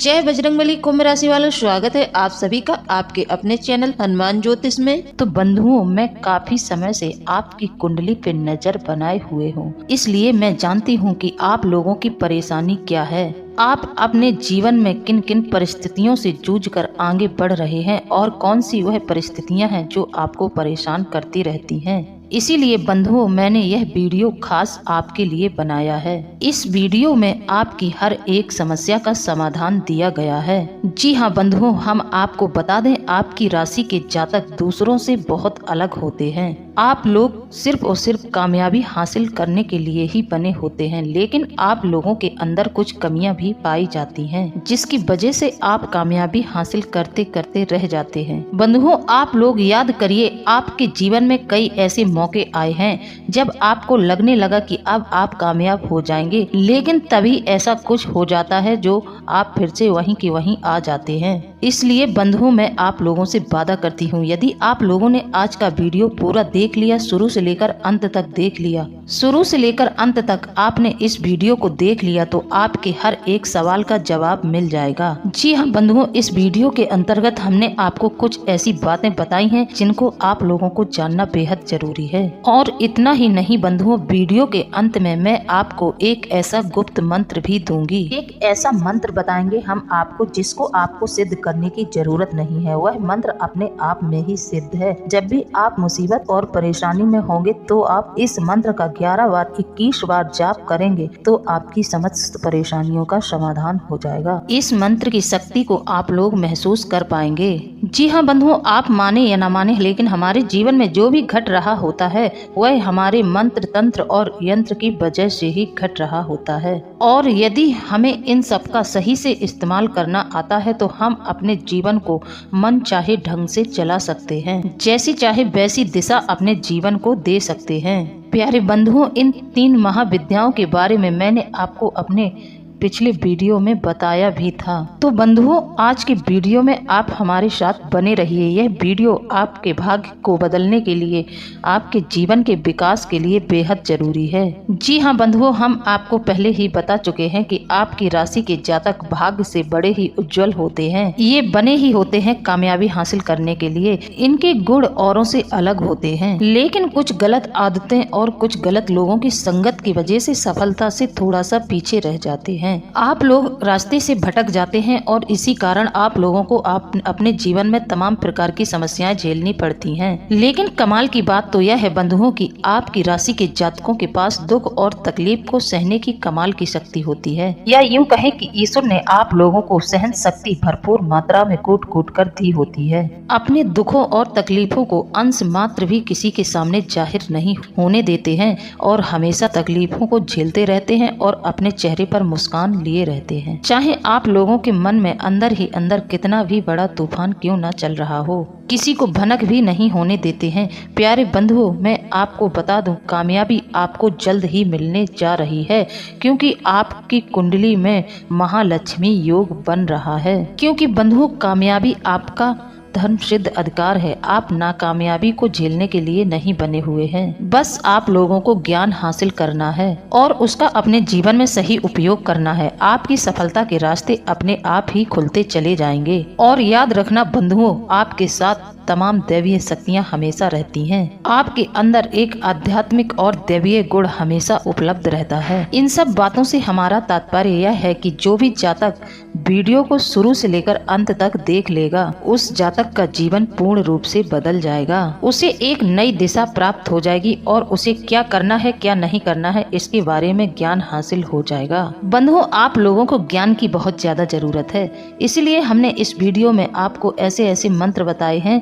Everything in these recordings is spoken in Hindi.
जय बजरंगबली। कुंभ राशि वालों, स्वागत है आप सभी का आपके अपने चैनल हनुमान ज्योतिष में। तो बंधुओं, मैं काफी समय से आपकी कुंडली पे नजर बनाए हुए हूँ, इसलिए मैं जानती हूँ कि आप लोगों की परेशानी क्या है। आप अपने जीवन में किन किन परिस्थितियों से जूझकर आगे बढ़ रहे हैं और कौन सी वह परिस्थितियां हैं जो आपको परेशान करती रहती हैं। इसीलिए बंधुओं, मैंने यह वीडियो खास आपके लिए बनाया है। इस वीडियो में आपकी हर एक समस्या का समाधान दिया गया है। जी हाँ बंधुओं, हम आपको बता दें, आपकी राशि के जातक दूसरों से बहुत अलग होते हैं। आप लोग सिर्फ और सिर्फ कामयाबी हासिल करने के लिए ही बने होते हैं, लेकिन आप लोगों के अंदर कुछ कमियां भी पाई जाती हैं, जिसकी वजह से आप कामयाबी हासिल करते करते रह जाते हैं। बंधुओं, आप लोग याद करिए, आपके जीवन में कई ऐसे मौके आए हैं जब आपको लगने लगा कि अब आप कामयाब हो जाएंगे, लेकिन तभी ऐसा कुछ हो जाता है जो आप फिर से वहीं के वहीं आ जाते हैं। इसलिए बंधुओं, मैं आप लोगों से वादा करती हूँ, यदि आप लोगों ने आज का वीडियो पूरा देख लिया, शुरू से लेकर अंत तक देख लिया, शुरू से लेकर अंत तक आपने इस वीडियो को देख लिया, तो आपके हर एक सवाल का जवाब मिल जाएगा। जी हाँ बंधुओं, इस वीडियो के अंतर्गत हमने आपको कुछ ऐसी बातें बताई हैं जिनको आप लोगों को जानना बेहद जरूरी है। और इतना ही नहीं बंधुओं, वीडियो के अंत में मैं आपको एक ऐसा गुप्त मंत्र भी दूंगी। एक ऐसा मंत्र बताएंगे हम आपको जिसको आपको सिद्ध करने की जरूरत नहीं है। वह मंत्र अपने आप में ही सिद्ध है। जब भी आप मुसीबत और परेशानी में होंगे तो आप इस मंत्र का 11 बार 21 बार जाप करेंगे तो आपकी समस्त परेशानियों का समाधान हो जाएगा। इस मंत्र की शक्ति को आप लोग महसूस कर पाएंगे। जी हाँ बंधुओं, आप माने या ना माने, लेकिन हमारे जीवन में जो भी घट रहा होता है वह हमारे मंत्र तंत्र और यंत्र की वजह से ही घट रहा होता है। और यदि हमें इन सब का सही से इस्तेमाल करना आता है तो हम अपने जीवन को मन चाहे ढंग से चला सकते हैं, जैसी चाहे वैसी दिशा अपने जीवन को दे सकते हैं। प्यारे बंधुओं, इन 3 महाविद्याओं के बारे में मैंने आपको अपने पिछले वीडियो में बताया भी था। तो बंधुओं, आज के वीडियो में आप हमारे साथ बने रहिए। यह वीडियो आपके भाग्य को बदलने के लिए, आपके जीवन के विकास के लिए बेहद जरूरी है। जी हाँ बंधुओं, हम आपको पहले ही बता चुके हैं कि आपकी राशि के जातक भाग्य से बड़े ही उज्जवल होते हैं। ये बने ही होते हैं कामयाबी हासिल करने के लिए। इनके गुण औरों से अलग होते हैं, लेकिन कुछ गलत आदतें और कुछ गलत लोगों की संगत की वजह से सफलता से थोड़ा सा पीछे रह जाते हैं। आप लोग रास्ते से भटक जाते हैं और इसी कारण आप लोगों को अपने जीवन में तमाम प्रकार की समस्याएं झेलनी पड़ती हैं। लेकिन कमाल की बात तो यह है बंधुओं कि आपकी राशि के जातकों के पास दुख और तकलीफ को सहने की कमाल की शक्ति होती है, या यूं कहें कि ईश्वर ने आप लोगों को सहन शक्ति भरपूर मात्रा में कूट कूट कर दी होती है। अपने दुखों और तकलीफों को अंश मात्र भी किसी के सामने जाहिर नहीं होने देते हैं और हमेशा तकलीफों को झेलते रहते हैं और अपने चेहरे पर मुस्कान लिए रहते हैं, चाहे आप लोगों के मन में अंदर ही अंदर कितना भी बड़ा तूफान क्यों ना चल रहा हो, किसी को भनक भी नहीं होने देते हैं। प्यारे बंधुओं, मैं आपको बता दूं, कामयाबी आपको जल्द ही मिलने जा रही है, क्योंकि आपकी कुंडली में महालक्ष्मी योग बन रहा है। क्योंकि बंधुओं, कामयाबी आपका धर्म सिद्ध अधिकार है। आप नाकामयाबी को झेलने के लिए नहीं बने हुए हैं, बस आप लोगों को ज्ञान हासिल करना है और उसका अपने जीवन में सही उपयोग करना है। आपकी सफलता के रास्ते अपने आप ही खुलते चले जाएंगे। और याद रखना बंधुओं, आपके साथ तमाम दैवीय शक्तियां हमेशा रहती हैं। आपके अंदर एक आध्यात्मिक और दैवीय गुण हमेशा उपलब्ध रहता है। इन सब बातों से हमारा तात्पर्य यह है कि जो भी जातक वीडियो को शुरू से लेकर अंत तक देख लेगा, उस जातक का जीवन पूर्ण रूप से बदल जाएगा। उसे एक नई दिशा प्राप्त हो जाएगी और उसे क्या करना है क्या नहीं करना है इसके बारे में ज्ञान हासिल हो जाएगा। बंधुओं, आप लोगों को ज्ञान की बहुत ज्यादा जरूरत है, इसलिए हमने इस वीडियो में आपको ऐसे ऐसे मंत्र बताए हैं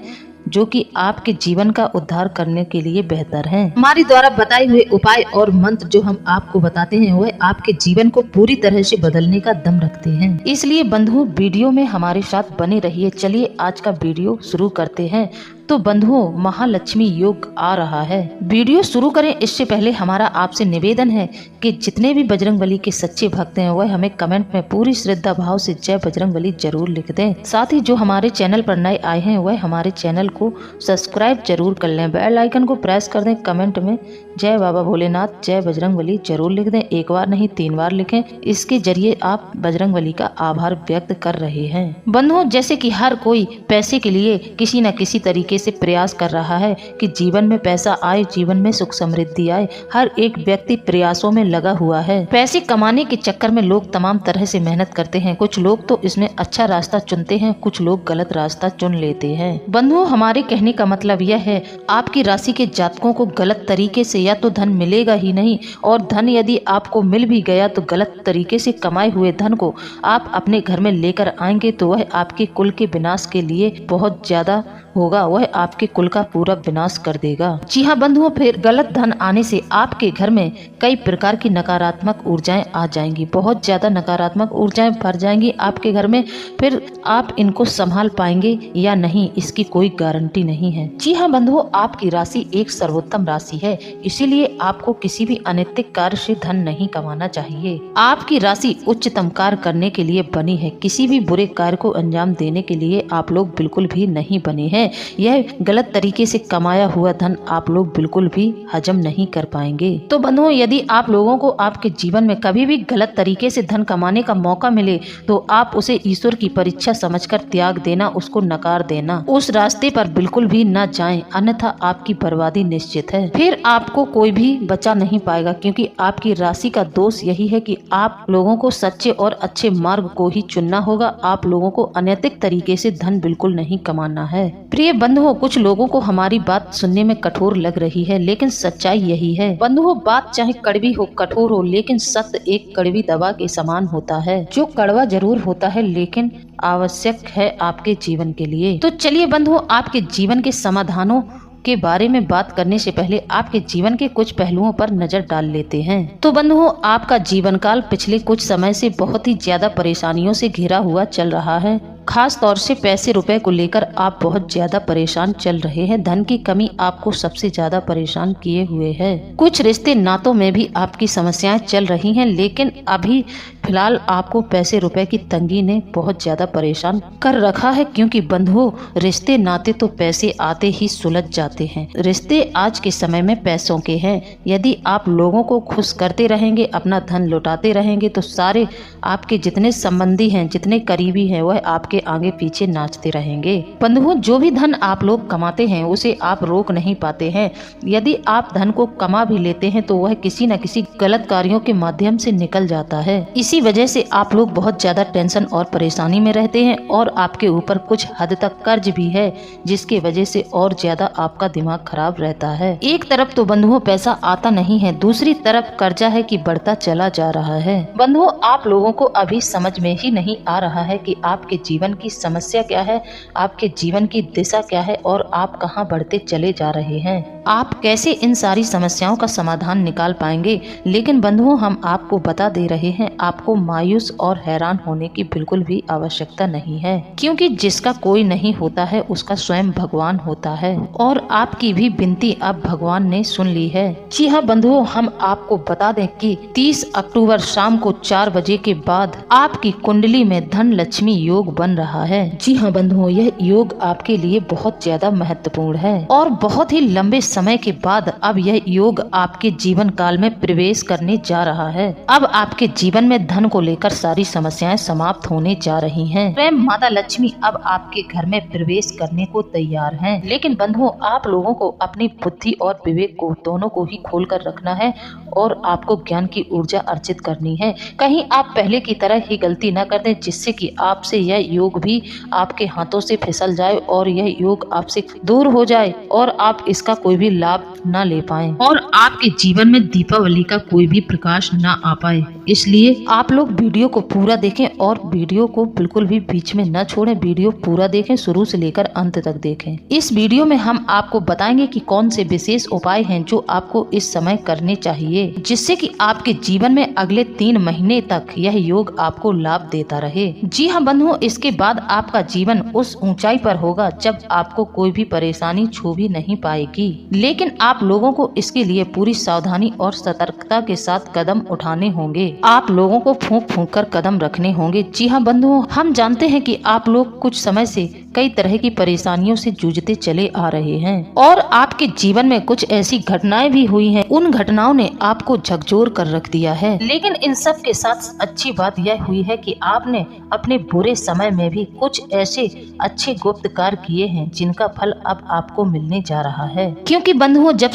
जो कि आपके जीवन का उद्धार करने के लिए बेहतर हैं। हमारे द्वारा बताए हुए उपाय और मंत्र जो हम आपको बताते हैं वह आपके जीवन को पूरी तरह से बदलने का दम रखते हैं। इसलिए बंधुओं, वीडियो में हमारे साथ बने रहिए। चलिए आज का वीडियो शुरू करते हैं। तो बंधुओं महालक्ष्मी योग आ रहा है। वीडियो शुरू करें इससे पहले हमारा आपसे निवेदन है कि जितने भी बजरंगबली के सच्चे भक्त हैं वह हमें कमेंट में पूरी श्रद्धा भाव से जय बजरंगबली जरूर लिख दें। साथ ही जो हमारे चैनल पर नए आए हैं वह हमारे चैनल को सब्सक्राइब जरूर कर लें, बेल आइकन को प्रेस कर दें, कमेंट में जय बाबा भोलेनाथ जय बजरंगबली जरूर लिख दें। एक बार नहीं 3 बार लिखें, इसके जरिए आप बजरंगबली का आभार व्यक्त कर रहे हैं। बंधुओं जैसे कि हर कोई पैसे के लिए किसी न किसी तरीके से प्रयास कर रहा है कि जीवन में पैसा आए, जीवन में सुख समृद्धि आए, हर एक व्यक्ति प्रयासों में लगा हुआ है। पैसे कमाने के चक्कर में लोग तमाम तरह से मेहनत करते हैं, कुछ लोग तो इसमें अच्छा रास्ता चुनते हैं, कुछ लोग गलत रास्ता चुन लेते हैं। बंधुओं हमारे कहने का मतलब यह है आपकी राशि के जातकों को गलत तरीके से या तो धन मिलेगा ही नहीं, और धन यदि आपको मिल भी गया तो गलत तरीके से कमाए हुए धन को आप अपने घर में लेकर आएंगे तो वह आपके कुल के विनाश के लिए बहुत ज्यादा होगा, वह आपके कुल का पूरा विनाश कर देगा। जी हाँ बंधुओं, फिर गलत धन आने से आपके घर में कई प्रकार की नकारात्मक ऊर्जाएं आ जाएंगी, बहुत ज्यादा नकारात्मक ऊर्जाएं भर जाएंगी आपके घर में। फिर आप इनको संभाल पाएंगे या नहीं इसकी कोई गारंटी नहीं है। जी हाँ बंधुओं, आपकी राशि एक सर्वोत्तम राशि है, इसीलिए आपको किसी भी अनैतिक कार्य से धन नहीं कमाना चाहिए। आपकी राशि उच्चतम कार्य करने के लिए बनी है, किसी भी बुरे कार्य को अंजाम देने के लिए आप लोग बिल्कुल भी नहीं बने हैं। यह गलत तरीके से कमाया हुआ धन आप लोग बिल्कुल भी हजम नहीं कर पाएंगे। तो बंधुओं यदि आप लोगों को आपके जीवन में कभी भी गलत तरीके से धन कमाने का मौका मिले तो आप उसे ईश्वर की परीक्षा समझकर त्याग देना, उसको नकार देना, उस रास्ते पर बिल्कुल भी न जाएं, अन्यथा आपकी बर्बादी निश्चित है। फिर आपको कोई भी बचा नहीं पाएगा, क्योंकि आपकी राशि का दोष यही है कि आप लोगों को सच्चे और अच्छे मार्ग को ही चुनना होगा। आप लोगों को अनैतिक तरीके से धन बिल्कुल नहीं कमाना है। प्रिय बंधुओं, कुछ लोगों को हमारी बात सुनने में कठोर लग रही है, लेकिन सच्चाई यही है। बंधुओं बात चाहे कड़वी हो, कठोर हो, लेकिन सत्य एक कड़वी दवा के समान होता है, जो कड़वा जरूर होता है लेकिन आवश्यक है आपके जीवन के लिए। तो चलिए बंधुओं, आपके जीवन के समाधानों के बारे में बात करने से पहले आपके जीवन के कुछ पहलुओं पर नजर डाल लेते हैं। तो बंधुओं, आपका जीवन काल पिछले कुछ समय से बहुत ही ज्यादा परेशानियों से घिरा हुआ चल रहा है। खास तौर से पैसे रुपए को लेकर आप बहुत ज्यादा परेशान चल रहे हैं। धन की कमी आपको सबसे ज्यादा परेशान किए हुए है। कुछ रिश्ते नातों में भी आपकी समस्याएं चल रही हैं, लेकिन अभी फिलहाल आपको पैसे रुपए की तंगी ने बहुत ज्यादा परेशान कर रखा है, क्योंकि बंधुओं रिश्ते नाते तो पैसे आते ही सुलझ जाते हैं। रिश्ते आज के समय में पैसों के हैं। यदि आप लोगों को खुश करते रहेंगे, अपना धन लौटाते रहेंगे, तो सारे आपके जितने संबंधी हैं, जितने करीबी हैं, वह आपके आगे पीछे नाचते रहेंगे। बंधुओं जो भी धन आप लोग कमाते हैं उसे आप रोक नहीं पाते हैं। यदि आप धन को कमा भी लेते हैं तो वह किसी न किसी गलत कार्यों के माध्यम से निकल जाता है। इसी वजह से आप लोग बहुत ज्यादा टेंशन और परेशानी में रहते हैं, और आपके ऊपर कुछ हद तक कर्ज भी है, जिसके वजह से और ज्यादा आपका दिमाग खराब रहता है। एक तरफ तो बंधुओं पैसा आता नहीं है, दूसरी तरफ कर्जा है कि बढ़ता चला जा रहा है। बंधुओं आप लोगों को अभी समझ में ही नहीं आ रहा है कि आपके जीवन की समस्या क्या है, आपके जीवन की दिशा क्या है, और आप कहां बढ़ते चले जा रहे हैं। आप कैसे इन सारी समस्याओं का समाधान निकाल पाएंगे। लेकिन बंधुओं हम आपको बता दे रहे हैं, आपको मायूस और हैरान होने की बिल्कुल भी आवश्यकता नहीं है, क्योंकि जिसका कोई नहीं होता है उसका स्वयं भगवान होता है, और आपकी भी विनती अब भगवान ने सुन ली है। जी हाँ बंधुओं, हम आपको बता दें कि 30 अक्टूबर शाम को 4 बजे के बाद आपकी कुंडली में धन लक्ष्मी योग बन रहा है। जी हाँ बंधुओं, यह योग आपके लिए बहुत ज्यादा महत्वपूर्ण है, और बहुत ही लंबे समय के बाद अब यह योग आपके जीवन काल में प्रवेश करने जा रहा है। अब आपके जीवन में धन को लेकर सारी समस्याएं समाप्त होने जा रही हैं। स्वयं माता लक्ष्मी अब आपके घर में प्रवेश करने को तैयार हैं। लेकिन बंधुओं आप लोगों को अपनी बुद्धि और विवेक को दोनों को ही खोल कर रखना है, और आपको ज्ञान की ऊर्जा अर्जित करनी है। कहीं आप पहले की तरह ही गलती न कर दें, जिससे कि आपसे यह योग भी आपके हाथों से फिसल जाए और यह योग आपसे दूर हो जाए, और आप इसका कोई भी लाभ न ले पाएं, और आपके जीवन में दीपावली का कोई भी प्रकाश न आ पाए। इसलिए आप लोग वीडियो को पूरा देखें और वीडियो को बिल्कुल भी बीच में न छोड़ें। वीडियो पूरा देखें, शुरू से लेकर अंत तक देखें। इस वीडियो में हम आपको बताएंगे कि कौन से विशेष उपाय हैं जो आपको इस समय करने चाहिए, जिससे कि आपके जीवन में अगले 3 महीने तक यह योग आपको लाभ देता रहे। जी हाँ बंधुओं, इसके बाद आपका जीवन उस ऊंचाई पर होगा जब आपको कोई भी परेशानी छू भी नहीं पाएगी। लेकिन आप लोगों को इसके लिए पूरी सावधानी और सतर्कता के साथ कदम उठाने होंगे। आप लोगों को फूंक फूंक कर कदम रखने होंगे। जी हाँ बंधुओं, हम जानते हैं कि आप लोग कुछ समय से कई तरह की परेशानियों से जूझते चले आ रहे हैं और आपके जीवन में कुछ ऐसी घटनाएं भी हुई हैं। उन घटनाओं ने आपको झकझोर कर रख दिया है। लेकिन इन सब के साथ अच्छी बात यह हुई है कि आपने अपने बुरे समय में भी कुछ ऐसे अच्छे गुप्त कार्य किए हैं जिनका फल अब आपको मिलने जा रहा है। क्योंकि बंधुओं, जब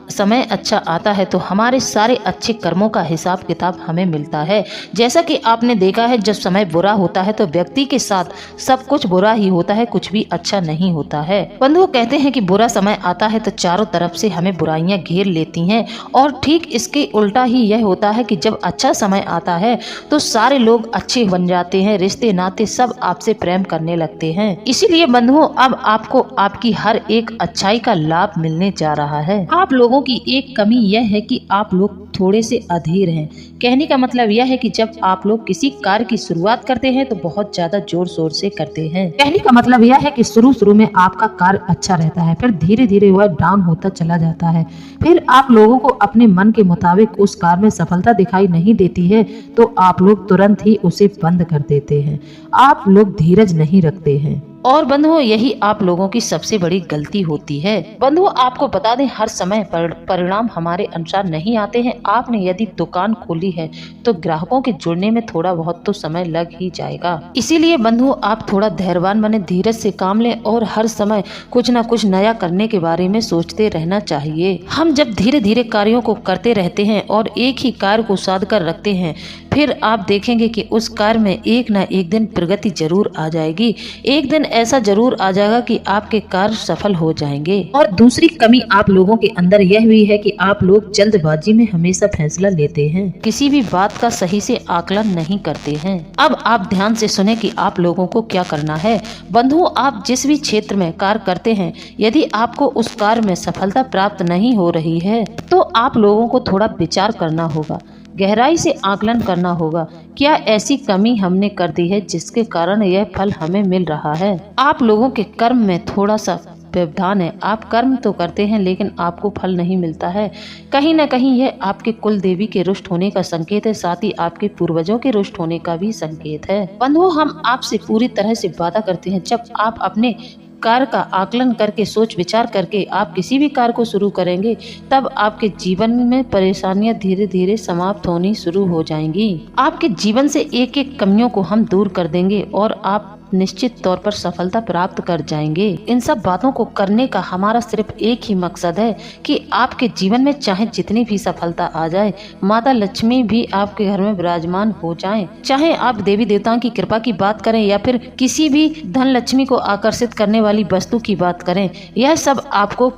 समय अच्छा आता है तो हमारे सारे अच्छे कर्मों का हिसाब किताब हमें मिलता है। जैसा कि आपने देखा है, जब समय बुरा होता है तो व्यक्ति के साथ सब कुछ बुरा ही होता है, कुछ भी अच्छा नहीं होता है। बंधुओं, कहते हैं कि बुरा समय आता है तो चारों तरफ से हमें बुराइयां घेर लेती हैं और ठीक इसके उल्टा ही यह होता है कि जब अच्छा समय आता है तो सारे लोग अच्छे बन जाते हैं, रिश्ते नाते सब आपसे प्रेम करने लगते हैं। इसीलिए बंधुओं, अब आपको आपकी हर एक अच्छाई का लाभ मिलने जा रहा है। आप लोगों की एक कमी यह है कि आप लोग थोड़े से अधीर हैं। कहने का मतलब यह है कि जब आप लोग किसी कार्य की शुरुआत करते हैं तो बहुत ज्यादा जोर शोर से करते हैं। कहने का मतलब यह है कि शुरू में आपका कार्य अच्छा रहता है, फिर धीरे धीरे वह डाउन होता चला जाता है। फिर आप लोगों को अपने मन के मुताबिक उस कार्य में सफलता दिखाई नहीं देती है तो आप लोग तुरंत ही उसे बंद कर देते हैं। आप लोग धीरज नहीं रखते हैं और बंधुओं, यही आप लोगों की सबसे बड़ी गलती होती है। बंधुओं, आपको बता दें, हर समय परिणाम हमारे अनुसार नहीं आते हैं। आपने यदि दुकान खोली है तो ग्राहकों के जुड़ने में थोड़ा बहुत तो समय लग ही जाएगा। इसीलिए बंधुओं, आप थोड़ा धैर्यवान बने, धीरज से काम लें और हर समय कुछ न कुछ नया करने के बारे में सोचते रहना चाहिए। हम जब धीरे धीरे कार्यों को करते रहते हैं और एक ही कार्य को साध कर रखते हैं, फिर आप देखेंगे कि उस कार्य में एक न एक दिन प्रगति जरूर आ जाएगी। एक दिन ऐसा जरूर आ जाएगा कि आपके कार्य सफल हो जाएंगे। और दूसरी कमी आप लोगों के अंदर यह भी है कि आप लोग जल्दबाजी में हमेशा फैसला लेते हैं, किसी भी बात का सही से आकलन नहीं करते हैं। अब आप ध्यान से सुने कि आप लोगों को क्या करना है। बंधुओं, आप जिस भी क्षेत्र में कार्य करते हैं, यदि आपको उस कार्य में सफलता प्राप्त नहीं हो रही है तो आप लोगों को थोड़ा विचार करना होगा, गहराई से आकलन करना होगा। क्या ऐसी कमी हमने कर दी है जिसके कारण यह फल हमें मिल रहा है? आप लोगों के कर्म में थोड़ा सा व्यवधान है। आप कर्म तो करते हैं लेकिन आपको फल नहीं मिलता है। कहीं न कहीं यह आपके कुल देवी के रुष्ट होने का संकेत है, साथ ही आपके पूर्वजों के रुष्ट होने का भी संकेत है। बंधुओं, हम आपसे पूरी तरह से वादा करते हैं, जब आप अपने कार्य का आकलन करके, सोच विचार करके आप किसी भी कार्य को शुरू करेंगे, तब आपके जीवन में परेशानियां धीरे धीरे समाप्त होनी शुरू हो जाएंगी। आपके जीवन से एक एक कमियों को हम दूर कर देंगे और आप निश्चित तौर पर सफलता प्राप्त कर जाएंगे। इन सब बातों को करने का हमारा सिर्फ एक ही मकसद है कि आपके जीवन में चाहे जितनी भी सफलता आ जाए, माता लक्ष्मी भी आपके घर में विराजमान हो जाएं। चाहे आप देवी देवताओं की कृपा की बात करें या फिर किसी भी धन लक्ष्मी को आकर्षित करने वाली वस्तु की बात करें, यह सब आपको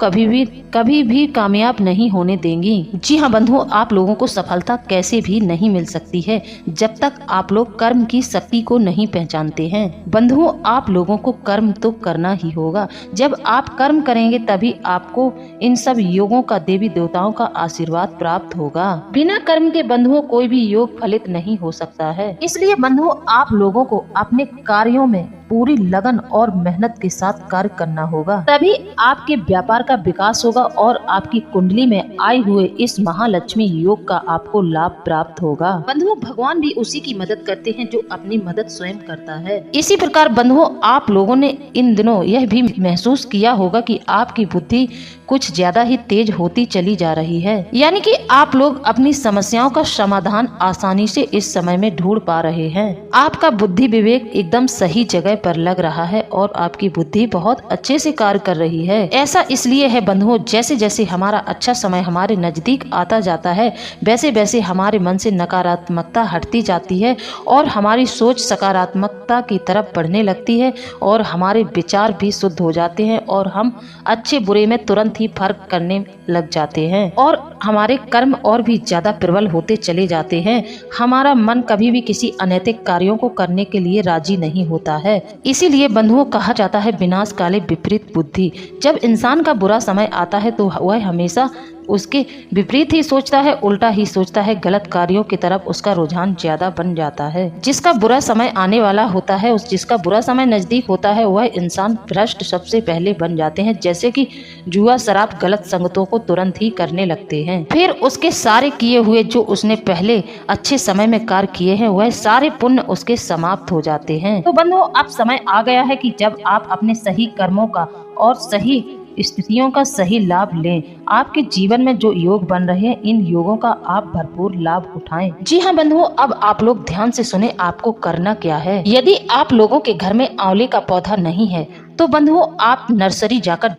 कभी भी कामयाब नहीं होने देंगी। जी हाँ बंधुओं, आप लोगों को सफलता कैसे भी नहीं मिल सकती है जब तक आप लोग कर्म की शक्ति को नहीं पहचानते हैं। बंधुओं, आप लोगों को कर्म तो करना ही होगा। जब आप कर्म करेंगे तभी आपको इन सब योगों का, देवी देवताओं का आशीर्वाद प्राप्त होगा। बिना कर्म के बंधुओं कोई भी योग फलित नहीं हो सकता है। इसलिए बंधुओं, आप लोगों को अपने कार्यों में पूरी लगन और मेहनत के साथ कार्य करना होगा, तभी आपके व्यापार का विकास होगा और आपकी कुंडली में आए हुए इस महालक्ष्मी योग का आपको लाभ प्राप्त होगा। बंधुओं, भगवान भी उसी की मदद करते हैं जो अपनी मदद स्वयं करता है। इसी प्रकार बंधुओं, आप लोगों ने इन दिनों यह भी महसूस किया होगा कि आपकी बुद्धि कुछ ज्यादा ही तेज होती चली जा रही है, यानी कि आप लोग अपनी समस्याओं का समाधान आसानी से इस समय में ढूंढ पा रहे हैं। आपका बुद्धि विवेक एकदम सही जगह पर लग रहा है और आपकी बुद्धि बहुत अच्छे से कार्य कर रही है। ऐसा इसलिए है बंधुओं, जैसे जैसे हमारा अच्छा समय हमारे नजदीक आता जाता है, वैसे वैसे हमारे मन से नकारात्मकता हटती जाती है और हमारी सोच सकारात्मकता की तरफ बढ़ने लगती है और हमारे विचार भी शुद्ध हो जाते हैं और हम अच्छे बुरे में तुरंत ही फर्क करने लग जाते हैं और हमारे कर्म और भी ज्यादा प्रबल होते चले जाते हैं। हमारा मन कभी भी किसी अनैतिक कार्यों को करने के लिए राजी नहीं होता है। इसीलिए बंधुओं कहा जाता है विनाश काले विपरीत बुद्धि। जब इंसान का बुरा समय आता है तो वह हमेशा उसके विपरीत ही सोचता है, उल्टा ही सोचता है, गलत कार्यों की तरफ उसका रुझान ज्यादा बन जाता है। जिसका बुरा समय आने वाला होता है, जिसका बुरा समय नजदीक होता है, वह इंसान भ्रष्ट सबसे पहले बन जाते हैं। जैसे कि जुआ, शराब, गलत संगतों को तुरंत ही करने लगते हैं। फिर उसके सारे किए हुए जो उसने पहले अच्छे समय में कार्य किए हैं, वह सारे पुण्य उसके समाप्त हो जाते हैं। तो बंधुओं, अब समय आ गया है कि जब आप अपने सही कर्मों का और सही स्थितियों का सही लाभ लें। आपके जीवन में जो योग बन रहे हैं, इन योगों का आप भरपूर लाभ उठाएं। जी हाँ बंधुओं, अब आप लोग ध्यान से सुने आपको करना क्या है। यदि आप लोगों के घर में आंवले का पौधा नहीं है तो बंधुओं आप नर्सरी जाकर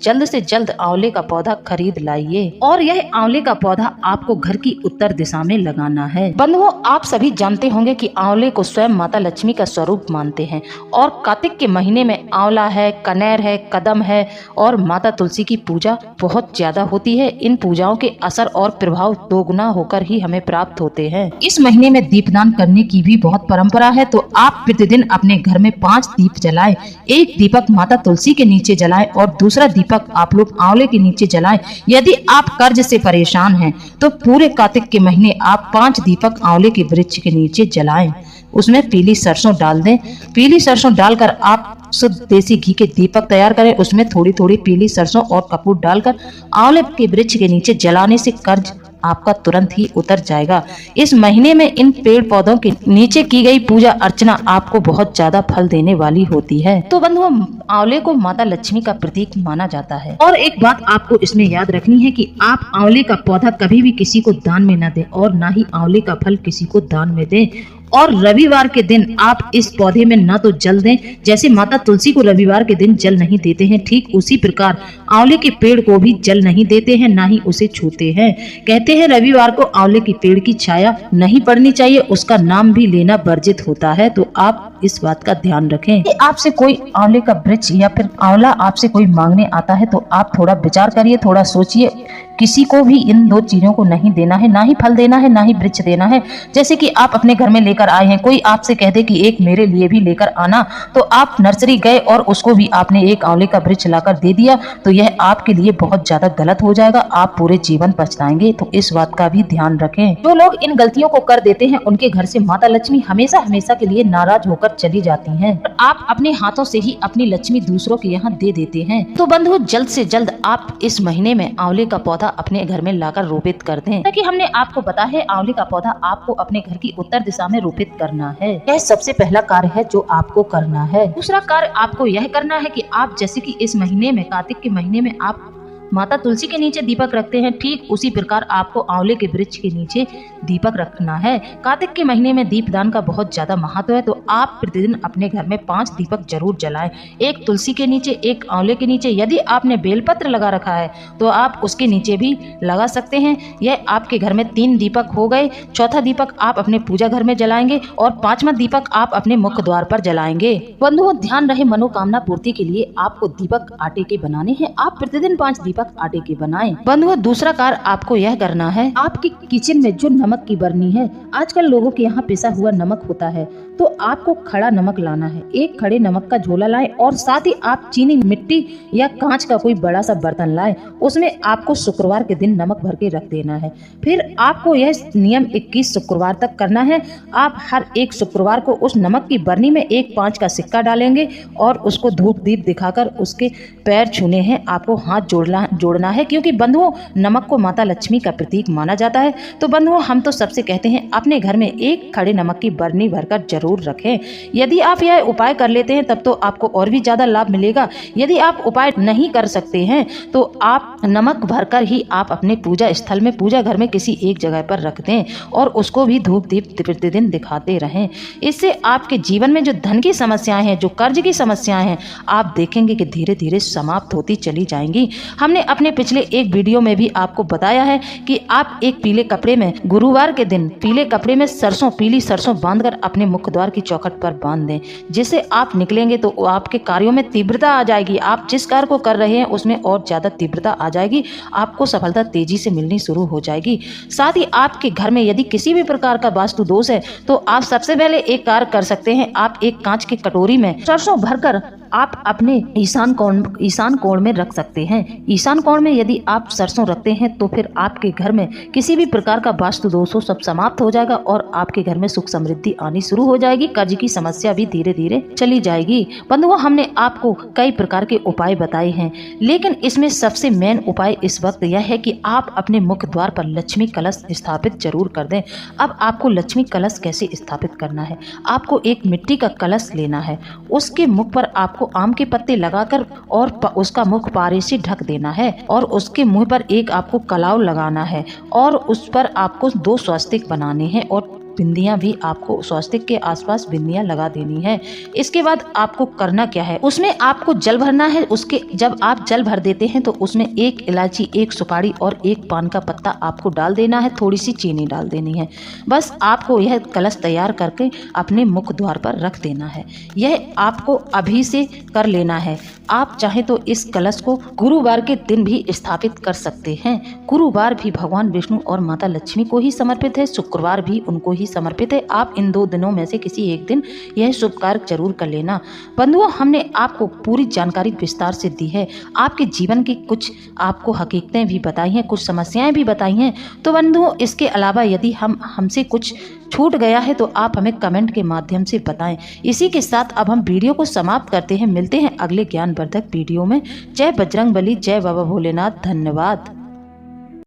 जल्द से जल्द आंवले का पौधा खरीद लाइए और यह आंवले का पौधा आपको घर की उत्तर दिशा में लगाना है। बंधुओं, आप सभी जानते होंगे कि आंवले को स्वयं माता लक्ष्मी का स्वरूप मानते हैं और कार्तिक के महीने में आंवला है, कनेर है, कदम है और माता तुलसी की पूजा बहुत ज्यादा होती है। इन पूजाओं के असर और प्रभाव दोगुना होकर ही हमें प्राप्त होते हैं। इस महीने में दीपदान करने की भी बहुत परंपरा है, तो आप प्रतिदिन अपने घर में 5 दीप जलाएं। एक दीपक माता तुलसी के नीचे जलाएं और दूसरा दीपक आप लोग आंवले के नीचे जलाएं। यदि आप कर्ज से परेशान हैं तो पूरे कार्तिक के महीने आप 5 दीपक आंवले के वृक्ष के नीचे जलाएं। उसमें पीली सरसों डाल दें। पीली सरसों डालकर आप शुद्ध देसी घी के दीपक तैयार करें। उसमें थोड़ी थोड़ी पीली सरसों और कपूर डालकर आंवले के वृक्ष के नीचे जलाने से कर्ज आपका तुरंत ही उतर जाएगा। इस महीने में इन पेड़ पौधों के नीचे की गई पूजा अर्चना आपको बहुत ज्यादा फल देने वाली होती है। तो बंधुओं, आंवले को माता लक्ष्मी का प्रतीक माना जाता है। और एक बात आपको इसमें याद रखनी है कि आप आंवले का पौधा कभी भी किसी को दान में न दें और न ही आंवले का फल किसी को दान में दें। और रविवार के दिन आप इस पौधे में न तो जल दें, जैसे माता तुलसी को रविवार के दिन जल नहीं देते हैं, ठीक उसी प्रकार आंवले के पेड़ को भी जल नहीं देते हैं, ना ही उसे छूते हैं। कहते हैं रविवार को आंवले के पेड़ की छाया नहीं पड़नी चाहिए, उसका नाम भी लेना वर्जित होता है। तो आप इस बात का ध्यान रखें। कि आपसे कोई आंवले का वृक्ष या फिर आंवला आपसे कोई मांगने आता है तो आप थोड़ा विचार करिए, थोड़ा सोचिए। किसी को भी इन 2 चीजों को नहीं देना है, ना ही फल देना है, ना ही वृक्ष देना है। जैसे कि आप अपने घर में लेकर आए हैं, कोई आपसे कह दे कि एक मेरे लिए भी लेकर आना, तो आप नर्सरी गए और उसको भी आपने एक आंवले का वृक्ष लाकर दे दिया, तो यह आपके लिए बहुत ज्यादा गलत हो जाएगा। आप पूरे जीवन पछताएंगे। तो इस बात का भी ध्यान रखें। जो लोग इन गलतियों को कर देते हैं, उनके घर से माता लक्ष्मी हमेशा हमेशा के लिए नाराज होकर चली जाती हैं। आप अपने हाथों से ही अपनी लक्ष्मी दूसरों के यहाँ दे देते हैं। तो बंधु, जल्द से जल्द आप इस महीने में आंवले का पौधा अपने घर में लाकर रोपित कर दें। ताकि हमने आपको बताया है, आंवले का पौधा आपको अपने घर की उत्तर दिशा में रोपित करना है। यह सबसे पहला कार्य है जो आपको करना है। दूसरा कार्य आपको यह करना है कि आप जैसे कि इस महीने में, कार्तिक के महीने में आप माता तुलसी के नीचे दीपक रखते हैं, ठीक उसी प्रकार आपको आंवले के वृक्ष के नीचे दीपक रखना है। कार्तिक के महीने में दीपदान का बहुत ज्यादा महत्व है, तो आप प्रतिदिन अपने घर में 5 दीपक जरूर जलाएं। एक तुलसी के नीचे, एक आंवले के नीचे। यदि आपने बेलपत्र लगा रखा है तो आप उसके नीचे भी लगा सकते हैं। यह आपके घर में 3 दीपक हो गए। चौथा दीपक आप अपने पूजा घर में जलाएंगे और 5वां दीपक आप अपने मुख्य द्वार पर जलाएंगे। बंधुओं, ध्यान रहे, मनोकामना पूर्ति के लिए आपको दीपक आटे के बनाने हैं। आप प्रतिदिन 5 दीपक आटे के बनाएं। बंधुओं, दूसरा कार्य आपको यह करना है, आपकी किचन में जो नमक की बरनी है, आजकल लोगों के यहाँ पिसा हुआ नमक होता है, तो आपको खड़ा नमक लाना है। एक खड़े नमक का झोला लाएं और साथ ही आप चीनी, मिट्टी या कांच का कोई बड़ा सा बर्तन लाएं। उसमें आपको शुक्रवार के दिन नमक भर के रख देना है। फिर आपको यह नियम 21 शुक्रवार तक करना है। आप हर एक शुक्रवार को उस नमक की बरनी में एक 5 का सिक्का डालेंगे और उसको धूप दीप दिखाकर उसके पैर छूने हैं। आपको हाथ जोड़ना है, क्योंकि बंधुओं, नमक को माता लक्ष्मी का प्रतीक माना जाता है। तो बंधुओं, हम तो सबसे कहते हैं अपने घर में एक खड़े नमक की बरनी भरकर जरूर रखें। यदि आप यह उपाय कर लेते हैं तब तो आपको और भी ज्यादा लाभ मिलेगा। यदि आप उपाय नहीं कर सकते हैं तो आप नमक भरकर ही आप अपने पूजा स्थल में, पूजा घर में किसी एक जगह पर रख दें और उसको भी धूप दीप प्रतिदिन दिखाते रहें। इससे आपके जीवन में जो धन की समस्याएं हैं, जो कर्ज की समस्याएं हैं, आप देखेंगे कि धीरे धीरे समाप्त होती चली जाएंगी। हमने अपने पिछले एक वीडियो में भी आपको बताया है कि आप एक पीले कपड़े में गुरुवार के दिन पीले कपड़े में सरसों, पीली सरसों बांधकर अपने मुख्य मुखद्वार की चौखट पर बांध दें, जिससे आप निकलेंगे तो आपके कार्यों में तीव्रता आ जाएगी। आप जिस कार्य को कर रहे हैं उसमें और ज़्यादा तीव्रता आ जाएगी, आपको सफलता तेजी से मिलनी शुरू हो जाएगी। साथ ही आपके घर में यदि किसी भी प्रकार का वास्तु दोष है तो आप सबसे पहले एक कार्य कर सकते हैं। आप एक कांच की कटोरी में सरसों भरकर आप अपने ईशान कोण में रख सकते हैं। ईशान कोण में यदि आप सरसों रखते हैं तो फिर आपके घर में किसी भी प्रकार का वास्तु दोष हो सब समाप्त हो जाएगा और आपके घर में सुख समृद्धि आनी शुरू हो जाएगी। कर्ज की समस्या भी धीरे धीरे चली जाएगी। बंधुओं, हमने आपको कई प्रकार के उपाय बताए हैं, लेकिन इसमें सबसे मेन उपाय इस वक्त यह है कि आप अपने मुख्य द्वार पर लक्ष्मी कलश स्थापित जरूर कर दें। अब आपको लक्ष्मी कलश कैसे स्थापित करना है? आपको एक मिट्टी का कलश लेना है, उसके मुख पर आपको आम के पत्ते लगाकर और उसका मुख पारे से ढक देना है और उसके मुंह पर एक आपको कलाव लगाना है और उस पर आपको 2 स्वस्तिक बनाने हैं और बिंदियां भी आपको स्वस्तिक के आसपास बिंदियां लगा देनी है। इसके बाद आपको करना क्या है, उसमें आपको जल भरना है। उसके जब आप जल भर देते हैं तो उसमें 1 इलायची, 1 सुपारी और 1 पान का पत्ता आपको डाल देना है, थोड़ी सी चीनी डाल देनी है। बस आपको यह कलश तैयार करके अपने मुख द्वार पर रख देना है। यह आपको अभी से कर लेना है। आप चाहे तो इस कलश को गुरुवार के दिन भी स्थापित कर सकते हैं। गुरुवार भी भगवान विष्णु और माता लक्ष्मी को ही समर्पित है, शुक्रवार भी उनको ही समर्पित है। आप इन 2 दिनों में से किसी एक दिन यह शुभ कार्य जरूर कर लेना। बंधुओं, हमने आपको पूरी जानकारी विस्तार से दी है, आपके जीवन की कुछ आपको हकीकतें भी बताई हैं, कुछ समस्याएं भी बताई हैं। तो बंधुओं, इसके अलावा यदि हमसे कुछ छूट गया है तो आप हमें कमेंट के माध्यम से बताएं। इसी के साथ अब हम वीडियो को समाप्त करते हैं। मिलते हैं अगले ज्ञानवर्धक वीडियो में। जय बजरंगबली, जय बाबा भोलेनाथ। धन्यवाद।